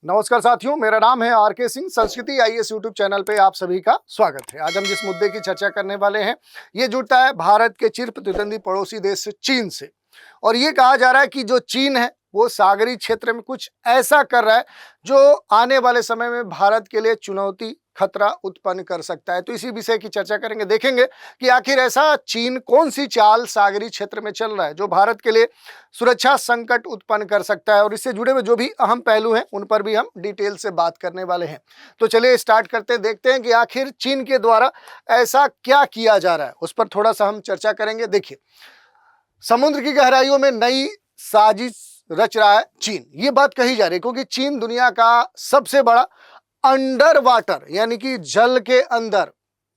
नमस्कार साथियों, मेरा नाम है आर के सिंह। संस्कृति आईएएस यूट्यूब चैनल पे आप सभी का स्वागत है। आज हम जिस मुद्दे की चर्चा करने वाले हैं, ये जुड़ता है भारत के चिर प्रतिद्वंदी पड़ोसी देश चीन से। और ये कहा जा रहा है कि जो चीन है वो सागरी क्षेत्र में कुछ ऐसा कर रहा है जो आने वाले समय में भारत के लिए चुनौती, खतरा उत्पन्न कर सकता है। तो इसी विषय की चर्चा करेंगे, देखेंगे कि आखिर ऐसा चीन कौन सी चाल सागरी क्षेत्र में चल रहा है जो भारत के लिए सुरक्षा संकट उत्पन्न कर सकता है। और इससे जुड़े हुए जो भी अहम पहलू हैं उन पर भी हम डिटेल से बात करने वाले हैं। तो चलिए स्टार्ट करते हैं, देखते हैं कि आखिर चीन के द्वारा ऐसा क्या किया जा रहा है, उस पर थोड़ा सा हम चर्चा करेंगे। देखिए, समुद्र की गहराइयों में नई साजिश रच रहा है चीन, ये बात कही जा रही है क्योंकि चीन दुनिया का सबसे बड़ा अंडर वाटर यानी कि जल के अंदर,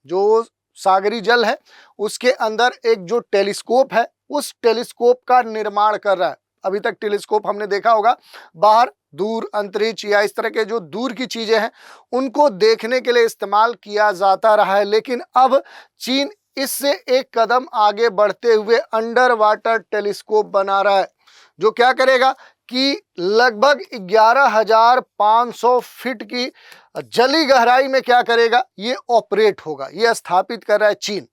जो सागरी जल है उसके अंदर एक जो टेलीस्कोप है उस टेलीस्कोप का निर्माण कर रहा है। अभी तक टेलीस्कोप हमने देखा होगा बाहर दूर अंतरिक्ष या इस तरह के जो दूर की चीजें हैं उनको देखने के लिए इस्तेमाल किया जाता रहा है, लेकिन अब चीन इससे एक कदम आगे बढ़ते हुए अंडर वाटर टेलीस्कोप बना रहा है जो क्या करेगा कि लगभग 11,500 फीट की जली गहराई में क्या करेगा, ये ऑपरेट होगा। ये स्थापित कर रहा है चीन।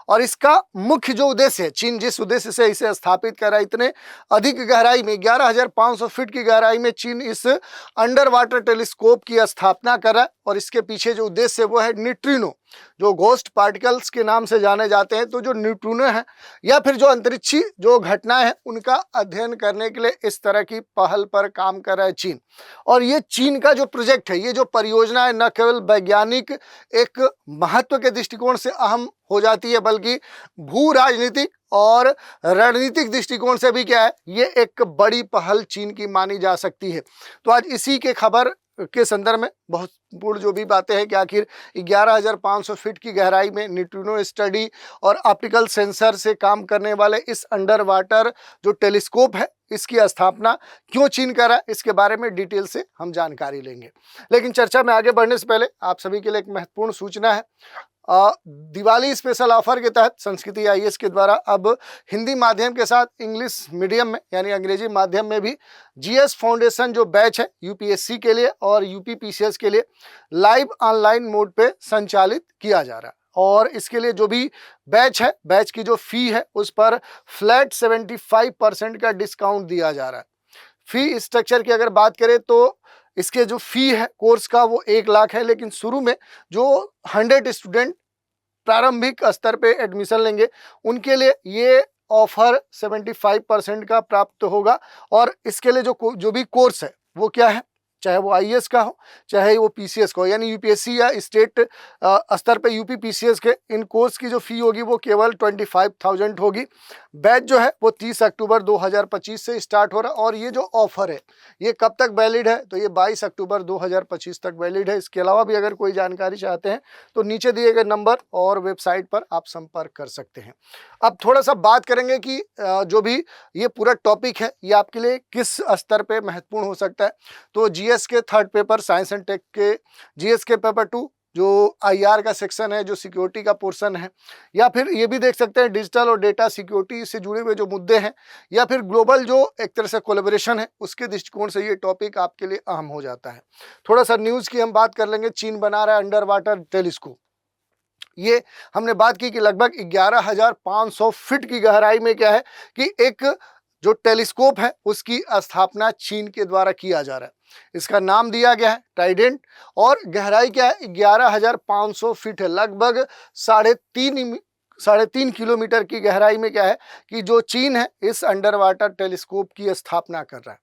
और इसका मुख्य जो उद्देश्य है, चीन जिस उद्देश्य से इसे स्थापित कर रहा है, इतने अधिक गहराई में 11,500 फीट की गहराई में चीन इस अंडर वाटर टेलीस्कोप की स्थापना कर रहा है। और इसके पीछे जो उद्देश्य है वो है न्यूट्रिनो, जो घोस्ट पार्टिकल्स के नाम से जाने जाते हैं। तो जो न्यूट्रिनो है या फिर जो अंतरिक्षी जो घटनाएं हैं उनका अध्ययन करने के लिए इस तरह की पहल पर काम कर रहा है चीन। और ये चीन का जो प्रोजेक्ट है, ये जो परियोजना है, न केवल वैज्ञानिक एक महत्व के दृष्टिकोण से अहम हो जाती है बल्कि भू राजनीतिक और रणनीतिक दृष्टिकोण से भी क्या है, ये एक बड़ी पहल चीन की मानी जा सकती है। तो आज इसी के खबर के संदर्भ में बहुत पूर्ण जो भी बातें हैं कि आखिर 11,500 फीट की गहराई में न्यूट्रिनो स्टडी और ऑप्टिकल सेंसर से काम करने वाले इस अंडर वाटर जो टेलीस्कोप है इसकी स्थापना क्यों चीन कर रहा है, इसके बारे में डिटेल से हम जानकारी लेंगे। लेकिन चर्चा में आगे बढ़ने से पहले आप सभी के लिए एक महत्वपूर्ण सूचना है। दिवाली स्पेशल ऑफर के तहत संस्कृति आईएएस के द्वारा अब हिंदी माध्यम के साथ इंग्लिश मीडियम में यानी अंग्रेजी माध्यम में भी जीएस फाउंडेशन जो बैच है यूपीएससी के लिए और यूपी पीसीएस के लिए लाइव ऑनलाइन मोड पे संचालित किया जा रहा है। और इसके लिए जो भी बैच है, बैच की जो फी है उस पर फ्लैट 75% का डिस्काउंट दिया जा रहा है। फी स्ट्रक्चर की अगर बात करें तो इसके जो फी है कोर्स का वो 1 लाख है, लेकिन शुरू में जो 100 स्टूडेंट प्रारंभिक स्तर पे एडमिशन लेंगे उनके लिए ये ऑफर 75% का प्राप्त होगा। और इसके लिए जो भी कोर्स है वो क्या है, चाहे वो आईएएस का हो चाहे वो पीसीएस का हो, यानी यूपीएससी या स्टेट स्तर पे यूपी पीसीएस के, इन कोर्स की जो फी होगी वो केवल 25,000 होगी। बैच जो है वो 30 अक्टूबर 2025 से स्टार्ट हो रहा है। और ये जो ऑफर है ये कब तक वैलिड है, तो ये 22 अक्टूबर 2025 तक वैलिड है। इसके अलावा भी अगर कोई जानकारी चाहते हैं तो नीचे दिए गए नंबर और वेबसाइट पर आप संपर्क कर सकते हैं। अब थोड़ा सा बात करेंगे कि जो भी ये पूरा टॉपिक है ये आपके लिए किस स्तर पे महत्वपूर्ण हो सकता है। तो जीएस के third paper science and tech के जीएस के पेपर 2 जो आईआर का सेक्शन है, जो सिक्योरिटी का पोर्शन है, या फिर ये भी देख सकते हैं डिजिटल और डेटा सिक्योरिटी से जुड़े हुए जो मुद्दे हैं, या फिर ग्लोबल जो एक तरह से कोलैबोरेशन है उसके दृष्टिकोण से ये टॉपिक आपके लिए अहम हो जाता है। थोड़ा सा न्यूज़ की हम बात कर लेंगे। चीन बना रहा है अंडर वाटर टेलीस्कोप। ये हमने बात की कि लगभग 11,500 फीट की गहराई में क्या है कि एक जो टेलीस्कोप है उसकी स्थापना चीन के द्वारा किया जा रहा है। इसका नाम दिया गया है ट्राइडेंट। और गहराई क्या है, 11,500 फीट है, लगभग 3.5 किलोमीटर की गहराई में क्या है कि जो चीन है इस अंडर वाटर टेलीस्कोप की स्थापना कर रहा है।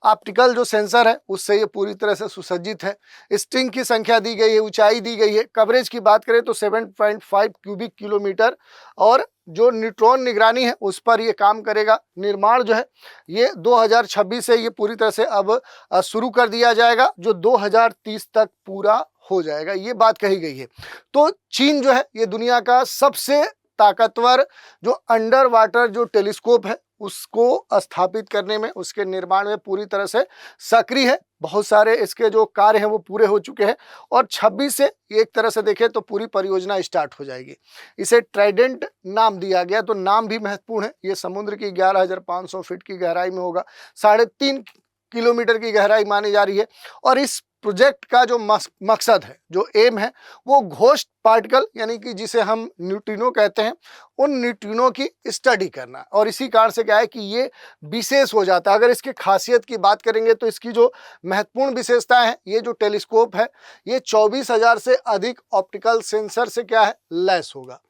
ऑप्टिकल जो सेंसर है उससे ये पूरी तरह से सुसज्जित है। स्ट्रिंग की संख्या दी गई है, ऊंचाई दी गई है। कवरेज की बात करें तो 7.5 क्यूबिक किलोमीटर। और जो न्यूट्रॉन निगरानी है उस पर ये काम करेगा। निर्माण जो है ये 2026 से ये पूरी तरह से अब शुरू कर दिया जाएगा, जो 2030 तक पूरा हो जाएगा, ये बात कही गई है। तो चीन जो है ये दुनिया का सबसे ताकतवर जो अंडर वाटर जो टेलीस्कोप है उसको स्थापित करने में, उसके निर्माण में पूरी तरह से सक्रिय है। बहुत सारे इसके जो कार्य हैं वो पूरे हो चुके हैं और 26 से एक तरह से देखें तो पूरी परियोजना स्टार्ट हो जाएगी। इसे ट्राइडेंट नाम दिया गया, तो नाम भी महत्वपूर्ण है। ये समुद्र की 11,500 फीट की गहराई में होगा। 3.5 किलोमीटर की गहराई मानी जा रही है। और इस प्रोजेक्ट का जो मकसद है, जो एम है, वो घोस्ट पार्टिकल यानी कि जिसे हम न्यूट्रिनो कहते हैं, उन न्यूट्रिनो की स्टडी करना। और इसी कारण से क्या है कि ये विशेष हो जाता है। अगर इसकी खासियत की बात करेंगे तो इसकी जो महत्वपूर्ण विशेषता है, ये जो टेलीस्कोप है ये 24,000 से अधिक ऑप्टिकल सेंसर से क्या है, लैस होगा।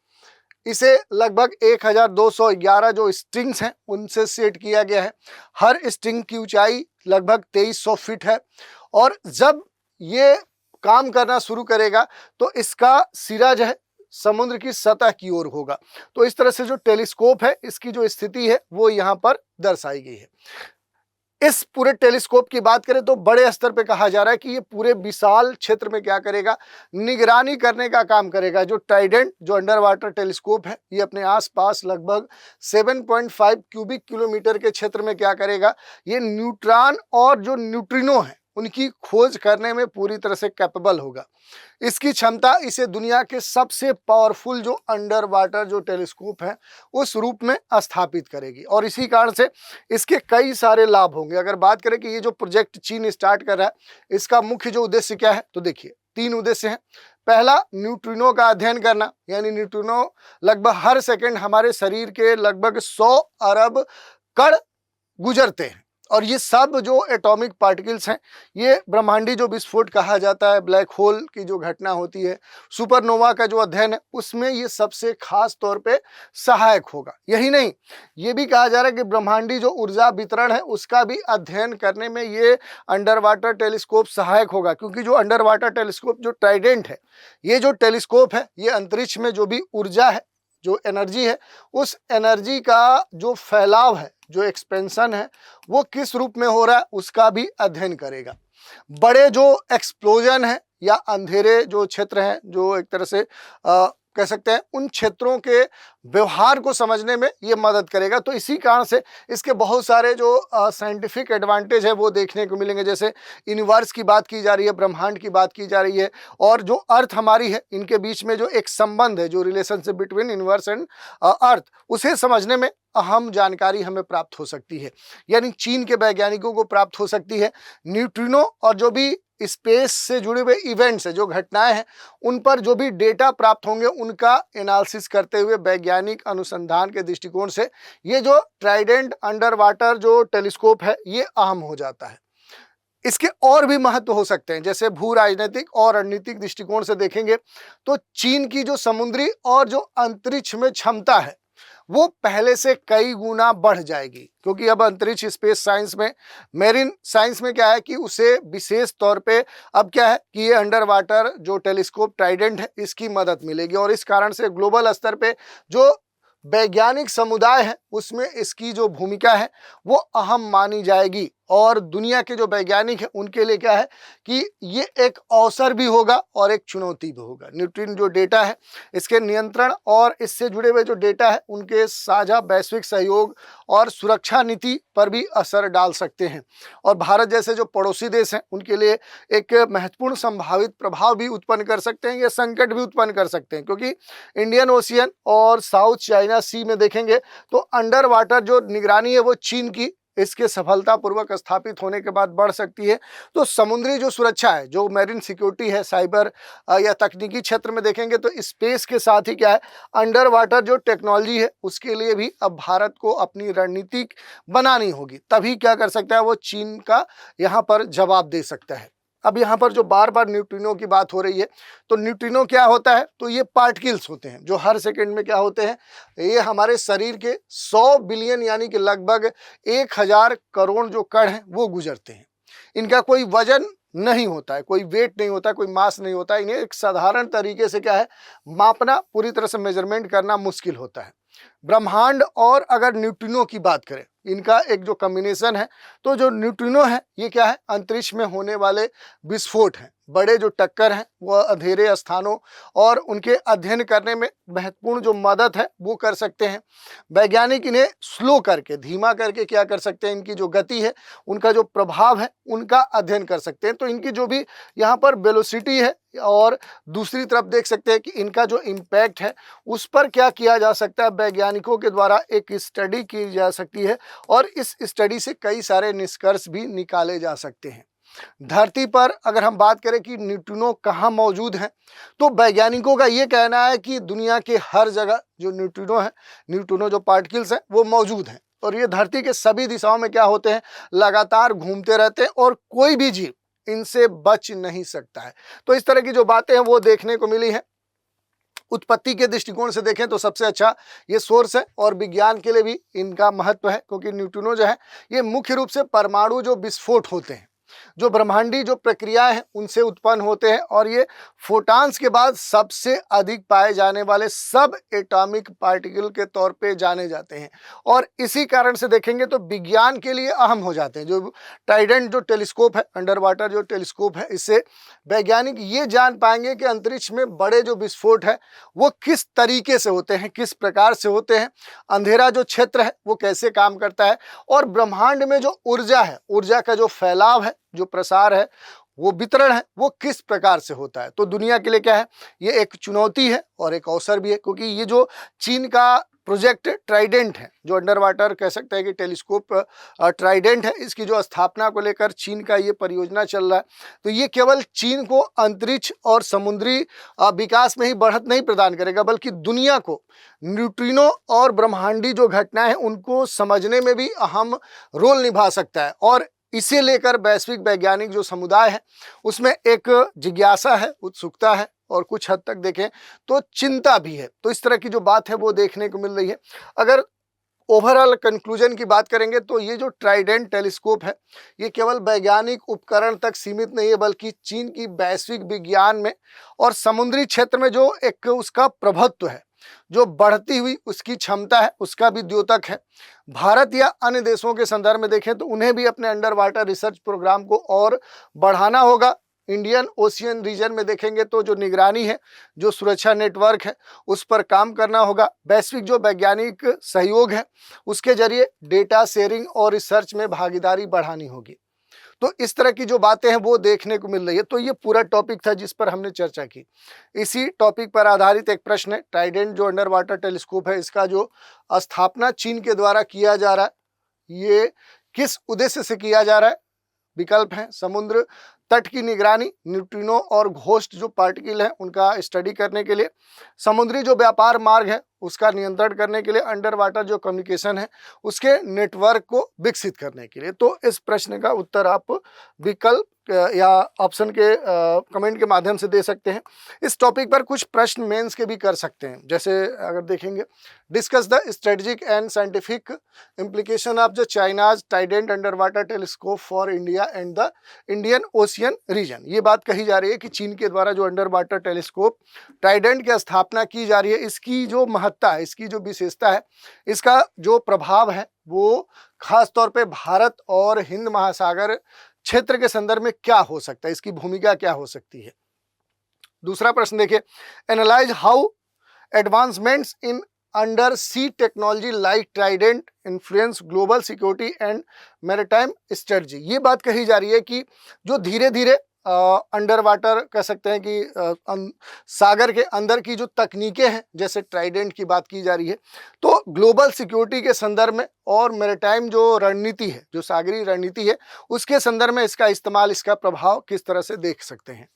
इसे लगभग 1211 जो स्ट्रिंग्स हैं उनसे सेट किया गया है। हर स्ट्रिंग की ऊंचाई लगभग 2300 फीट है। और जब ये काम करना शुरू करेगा तो इसका सिरा जो है समुद्र की सतह की ओर होगा। तो इस तरह से जो टेलीस्कोप है इसकी जो स्थिति है वो यहाँ पर दर्शाई गई है। इस पूरे टेलीस्कोप की बात करें तो बड़े स्तर पे कहा जा रहा है कि ये पूरे विशाल क्षेत्र में क्या करेगा, निगरानी करने का काम करेगा। जो ट्राइडेंट जो अंडर वाटर टेलीस्कोप है ये अपने आसपास लगभग 7.5 क्यूबिक किलोमीटर के क्षेत्र में क्या करेगा, ये न्यूट्रॉन और जो न्यूट्रिनो है उनकी खोज करने में पूरी तरह से कैपेबल होगा। इसकी क्षमता इसे दुनिया के सबसे पावरफुल जो अंडर वाटर जो टेलीस्कोप है उस रूप में स्थापित करेगी। और इसी कारण से इसके कई सारे लाभ होंगे। अगर बात करें कि ये जो प्रोजेक्ट चीन स्टार्ट कर रहा है इसका मुख्य जो उद्देश्य क्या है, तो देखिए 3 उद्देश्य हैं। पहला, न्यूट्रिनो का अध्ययन करना, यानी न्यूट्रिनो लगभग हर सेकंड हमारे शरीर के लगभग 100 अरब कण गुजरते हैं। और ये सब जो एटॉमिक पार्टिकल्स हैं ये ब्रह्मांडी जो विस्फोट कहा जाता है, ब्लैक होल की जो घटना होती है, सुपरनोवा का जो अध्ययन है उसमें ये सबसे खास तौर पे सहायक होगा। यही नहीं, ये भी कहा जा रहा है कि ब्रह्मांडी जो ऊर्जा वितरण है उसका भी अध्ययन करने में ये अंडर वाटर टेलीस्कोप सहायक होगा। क्योंकि जो अंडर वाटर टेलीस्कोप जो ट्राइडेंट है, ये जो टेलीस्कोप है ये अंतरिक्ष में जो भी ऊर्जा है, जो एनर्जी है, उस एनर्जी का जो फैलाव है, जो एक्सपेंशन है, वो किस रूप में हो रहा है उसका भी अध्ययन करेगा। बड़े जो एक्सप्लोजन है या अंधेरे जो क्षेत्र हैं, जो एक तरह से कह सकते हैं उन क्षेत्रों के व्यवहार को समझने में ये मदद करेगा। तो इसी कारण से इसके बहुत सारे जो साइंटिफिक एडवांटेज है वो देखने को मिलेंगे। जैसे यूनिवर्स की बात की जा रही है, ब्रह्मांड की बात की जा रही है, और जो अर्थ हमारी है इनके बीच में जो एक संबंध है, जो relationship between universe and earth, उसे समझने में अहम जानकारी हमें प्राप्त हो सकती है, यानी चीन के वैज्ञानिकों को प्राप्त हो सकती है। न्यूट्रिनो और जो भी स्पेस से जुड़े हुए इवेंट्स है, जो घटनाएं हैं, उन पर जो भी डेटा प्राप्त होंगे उनका एनालिसिस करते हुए वैज्ञानिक अनुसंधान के दृष्टिकोण से ये जो ट्राइडेंट अंडर वाटर जो टेलीस्कोप है ये अहम हो जाता है। इसके और भी महत्व हो सकते हैं। जैसे भू राजनीतिक और रणनीतिक दृष्टिकोण से देखेंगे तो चीन की जो समुद्री और जो अंतरिक्ष में क्षमता है वो पहले से कई गुना बढ़ जाएगी। क्योंकि अब अंतरिक्ष स्पेस साइंस में, मेरीन साइंस में क्या है कि उसे विशेष तौर पे अब क्या है कि ये अंडर वाटर जो टेलीस्कोप ट्राइडेंट है इसकी मदद मिलेगी। और इस कारण से ग्लोबल स्तर पे जो वैज्ञानिक समुदाय है उसमें इसकी जो भूमिका है वो अहम मानी जाएगी। और दुनिया के जो वैज्ञानिक हैं उनके लिए क्या है कि ये एक अवसर भी होगा और एक चुनौती भी होगा। न्यूट्रिनो जो डेटा है इसके नियंत्रण और इससे जुड़े हुए जो डेटा है उनके साझा वैश्विक सहयोग और सुरक्षा नीति पर भी असर डाल सकते हैं। और भारत जैसे जो पड़ोसी देश हैं उनके लिए एक महत्वपूर्ण संभावित प्रभाव भी उत्पन्न कर सकते हैं, या संकट भी उत्पन्न कर सकते हैं। क्योंकि इंडियन ओशियन और साउथ चाइना सी में देखेंगे तो अंडर वाटर जो निगरानी है वो चीन की इसके सफलतापूर्वक स्थापित होने के बाद बढ़ सकती है। तो समुद्री जो सुरक्षा है, जो मैरीन सिक्योरिटी है, साइबर या तकनीकी क्षेत्र में देखेंगे तो स्पेस के साथ ही क्या है अंडर वाटर जो टेक्नोलॉजी है उसके लिए भी अब भारत को अपनी रणनीति बनानी होगी। तभी क्या कर सकता है वो चीन का यहाँ पर जवाब दे सकता है। अब यहाँ पर जो बार बार न्यूट्रिनो की बात हो रही है, तो न्यूट्रिनो क्या होता है, तो ये पार्टिकल्स होते हैं जो हर सेकंड में क्या होते हैं, ये हमारे शरीर के 100 बिलियन यानी कि लगभग 1000 करोड़ जो कण हैं वो गुजरते हैं। इनका कोई वजन नहीं होता है, कोई वेट नहीं होता, कोई मास नहीं होता। इन्हें एक साधारण तरीके से क्या है मापना, पूरी तरह से मेजरमेंट करना मुश्किल होता है। ब्रह्मांड और अगर न्यूट्रिनो की बात करें, इनका एक जो कॉम्बिनेशन है, तो जो न्यूट्रिनो है ये क्या है अंतरिक्ष में होने वाले विस्फोट हैं, बड़े जो टक्कर हैं वह अंधेरे स्थानों और उनके अध्ययन करने में महत्वपूर्ण जो मदद है वो कर सकते हैं। वैज्ञानिक इन्हें स्लो करके, धीमा करके क्या कर सकते हैं, इनकी जो गति है, उनका जो प्रभाव है, उनका अध्ययन कर सकते हैं। तो इनकी जो भी यहाँ पर वेलोसिटी है और दूसरी तरफ देख सकते हैं कि इनका जो इम्पैक्ट है उस पर क्या किया जा सकता है, वैज्ञानिकों के द्वारा एक स्टडी की जा सकती है और इस स्टडी से कई सारे निष्कर्ष भी निकाले जा सकते हैं। धरती पर अगर हम बात करें कि न्यूट्रिनो कहाँ मौजूद हैं, तो वैज्ञानिकों का ये कहना है कि दुनिया के हर जगह जो न्यूट्रिनो है, न्यूट्रिनो जो पार्टिकल्स हैं वो मौजूद हैं और ये धरती के सभी दिशाओं में क्या होते हैं, लगातार घूमते रहते हैं और कोई भी जीव इनसे बच नहीं सकता है। तो इस तरह की जो बातें हैं वो देखने को मिली हैं। उत्पत्ति के दृष्टिकोण से देखें तो सबसे अच्छा ये सोर्स है और विज्ञान के लिए भी इनका महत्व है, क्योंकि न्यूट्रिनो जो है ये मुख्य रूप से परमाणु जो विस्फोट होते हैं, जो ब्रह्मांडीय जो प्रक्रियाएं हैं उनसे उत्पन्न होते हैं और ये फोटॉन्स के बाद सबसे अधिक पाए जाने वाले सब एटॉमिक पार्टिकल के तौर पे जाने जाते हैं और इसी कारण से देखेंगे तो विज्ञान के लिए अहम हो जाते हैं। जो ट्राइडेंट जो टेलीस्कोप है, अंडर वाटर जो टेलीस्कोप है, इससे वैज्ञानिक ये जान पाएंगे कि अंतरिक्ष में बड़े जो विस्फोट है वो किस तरीके से होते हैं, किस प्रकार से होते हैं, अंधेरा जो क्षेत्र है वो कैसे काम करता है और ब्रह्मांड में जो ऊर्जा है, ऊर्जा का जो फैलाव है, जो प्रसार है, वो वितरण है, वो किस प्रकार से होता है। तो दुनिया के लिए क्या है, ये एक चुनौती है और एक अवसर भी है, क्योंकि ये जो चीन का प्रोजेक्ट ट्राइडेंट है, जो अंडर वाटर कह सकते हैं कि टेलीस्कोप ट्राइडेंट है, इसकी जो स्थापना को लेकर चीन का ये परियोजना चल रहा है, तो ये केवल चीन को अंतरिक्ष और समुद्री विकास में ही बढ़त नहीं प्रदान करेगा, बल्कि दुनिया को न्यूट्रिनो और ब्रह्मांडी जो घटनाएं हैं उनको समझने में भी अहम रोल निभा सकता है। और इसे लेकर वैश्विक वैज्ञानिक जो समुदाय है उसमें एक जिज्ञासा है, उत्सुकता है और कुछ हद तक देखें तो चिंता भी है। तो इस तरह की जो बात है वो देखने को मिल रही है। अगर ओवरऑल कंक्लूजन की बात करेंगे तो ये जो ट्राइडेंट टेलीस्कोप है ये केवल वैज्ञानिक उपकरण तक सीमित नहीं है, बल्कि चीन की वैश्विक विज्ञान में और समुद्री क्षेत्र में जो एक उसका प्रभुत्व है, जो बढ़ती हुई उसकी क्षमता है, उसका भी द्योतक है। भारत या अन्य देशों के संदर्भ में देखें तो उन्हें भी अपने अंडर वाटर रिसर्च प्रोग्राम को और बढ़ाना होगा। इंडियन ओशियन रीजन में देखेंगे तो जो निगरानी है, जो सुरक्षा नेटवर्क है, उस पर काम करना होगा। वैश्विक जो वैज्ञानिक सहयोग है उसके जरिए डेटा शेयरिंग और रिसर्च में भागीदारी बढ़ानी होगी। तो इस तरह की जो बातें हैं वो देखने को मिल रही है। तो ये पूरा टॉपिक था जिस पर हमने चर्चा की। इसी टॉपिक पर आधारित एक प्रश्न है, ट्राइडेंट जो अंडर वाटर टेलीस्कोप है इसका जो स्थापना चीन के द्वारा किया जा रहा है ये किस उद्देश्य से किया जा रहा है। विकल्प हैं समुद्र तट की निगरानी, न्यूट्रिनो और घोस्ट जो पार्टिकल हैं उनका स्टडी करने के लिए, समुद्री जो व्यापार मार्ग है उसका नियंत्रण करने के लिए, अंडर वाटर जो कम्युनिकेशन है उसके नेटवर्क को विकसित करने के लिए। तो इस प्रश्न का उत्तर आप विकल्प या ऑप्शन के कमेंट के माध्यम से दे सकते हैं। इस टॉपिक पर कुछ प्रश्न मेंस के भी कर सकते हैं, जैसे अगर देखेंगे, discuss the strategic and scientific implication of the China's trident underwater telescope for India and the Indian Ocean region. ये बात कही जा रही है कि चीन के द्वारा जो अंडर वाटर टेलीस्कोप ट्राइडेंट की स्थापना की जा रही है, इसकी जो महत्ता है, इसकी जो विशेषता है, इसका जो प्रभाव है वो खास तौर पे भारत और हिंद महासागर क्षेत्र के संदर्भ में क्या हो सकता है, इसकी भूमिका क्या हो सकती है। दूसरा प्रश्न देखिए, analyse how advancements in undersea technology like trident influence global security and maritime strategy. ये बात कही जा रही है कि जो धीरे धीरे अंडर वाटर कह सकते हैं कि सागर के अंदर की जो तकनीकें हैं, जैसे ट्राइडेंट की बात की जा रही है, तो ग्लोबल सिक्योरिटी के संदर्भ में और मैरीटाइम जो रणनीति है, जो सागरीय रणनीति है, उसके संदर्भ में इसका इस्तेमाल, इसका प्रभाव किस तरह से देख सकते हैं।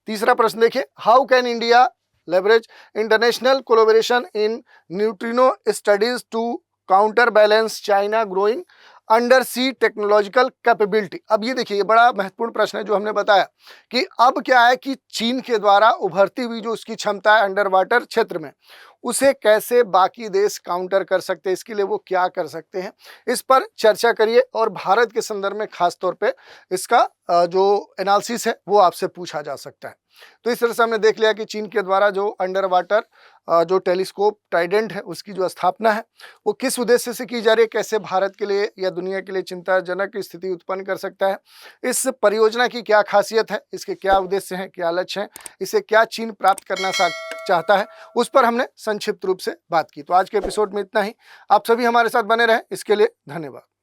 तीसरा प्रश्न देखिए, how can India leverage international collaboration in neutrino studies to counterbalance China growing undersea technological capability. अब ये देखिए, ये बड़ा महत्वपूर्ण प्रश्न है जो हमने बताया कि अब क्या है कि चीन के द्वारा उभरती हुई जो उसकी क्षमता है अंडर वाटर क्षेत्र में, उसे कैसे बाकी देश काउंटर कर सकते हैं, इसके लिए वो क्या कर सकते हैं, इस पर चर्चा करिए। और भारत के संदर्भ में खास तौर पे इसका जो एनालिसिस है वो आपसे पूछा जा सकता है। तो इस तरह से हमने देख लिया कि चीन के द्वारा जो अंडर वाटर जो टेलीस्कोप ट्राइडेंट है उसकी जो स्थापना है वो किस उद्देश्य से की जा रही है, कैसे भारत के लिए या दुनिया के लिए चिंताजनक स्थिति उत्पन्न कर सकता है, इस परियोजना की क्या खासियत है, इसके क्या उद्देश्य हैं, क्या लक्ष्य हैं, इसे क्या चीन प्राप्त करना चाहता है, उस पर हमने संक्षिप्त रूप से बात की। तो आज के एपिसोड में इतना ही। आप सभी हमारे साथ बने रहें, इसके लिए धन्यवाद।